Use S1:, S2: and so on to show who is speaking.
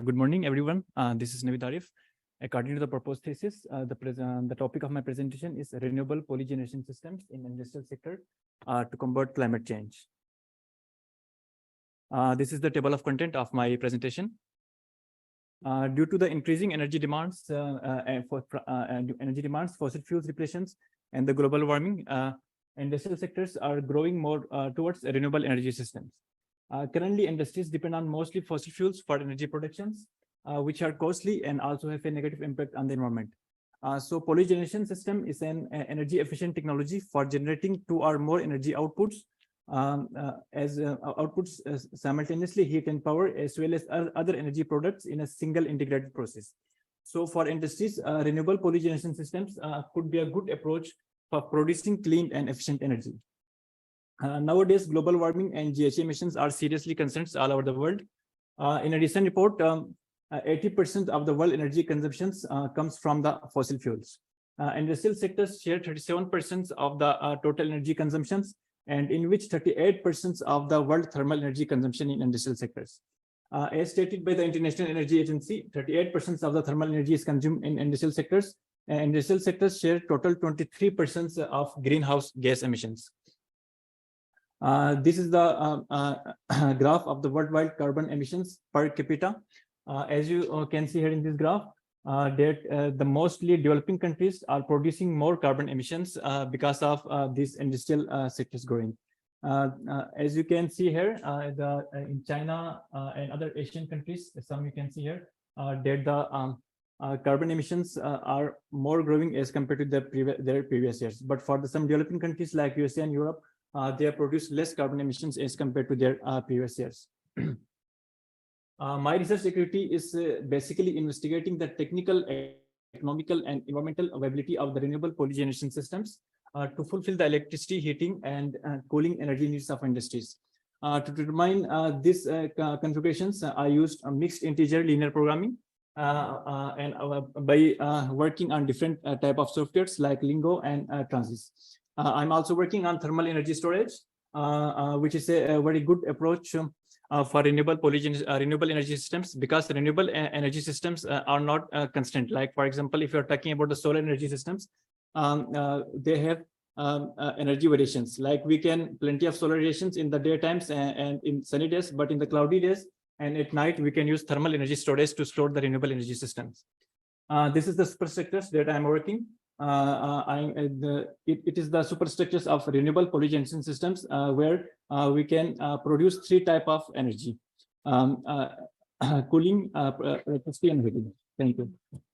S1: Good morning, everyone. This is Naveed Arif. According to the proposed thesis, the topic of my presentation is renewable polygeneration systems in industrial sector to combat climate change. This is the table of content of my presentation. Due to the increasing energy demands, fossil fuels repletions, and the global warming, industrial sectors are growing more towards renewable energy systems. Currently, industries depend on mostly fossil fuels for energy productions, which are costly and also have a negative impact on the environment. So polygeneration system is an energy efficient technology for generating two or more energy outputs simultaneously heat and power, as well as other energy products in a single integrated process. So for industries, renewable polygeneration systems could be a good approach for producing clean and efficient energy. Nowadays, global warming and GHG emissions are seriously concerns all over the world. In a recent report, 80% of the world energy consumptions comes from the fossil fuels. Industrial sectors share 37% of the total energy consumptions, and in which 38% of the world thermal energy consumption in industrial sectors. As stated by the International Energy Agency, 38% of the thermal energy is consumed in industrial sectors. Industrial sectors share total 23% of greenhouse gas emissions. This is the graph of the worldwide carbon emissions per capita. As you can see here in this graph, that the mostly developing countries are producing more carbon emissions because of these industrial sectors growing. As you can see here, in China and other Asian countries, some you can see here, that the carbon emissions are more growing as compared to their previous years. But for some developing countries like USA and Europe, they have produced less carbon emissions as compared to their previous years. My research activity is basically investigating the technical, economical, and environmental viability of the renewable polygeneration systems to fulfill the electricity, heating, and cooling energy needs of industries. To determine these configurations, I used a mixed integer linear programming and by working on different type of softwares like Lingo and Transys. I'm also working on thermal energy storage, which is a very good approach for renewable energy systems, because renewable energy systems are not constant. Like, for example, if you're talking about the solar energy systems, they have energy variations. Like, we can plenty of solar radiations in the daytimes and in sunny days, but in the cloudy days and at night, we can use thermal energy storage to store the renewable energy systems. This is the superstructures that I'm working. It is the superstructures of renewable polygeneration systems where we can produce three types of energy: cooling, electricity, and heating. Thank you.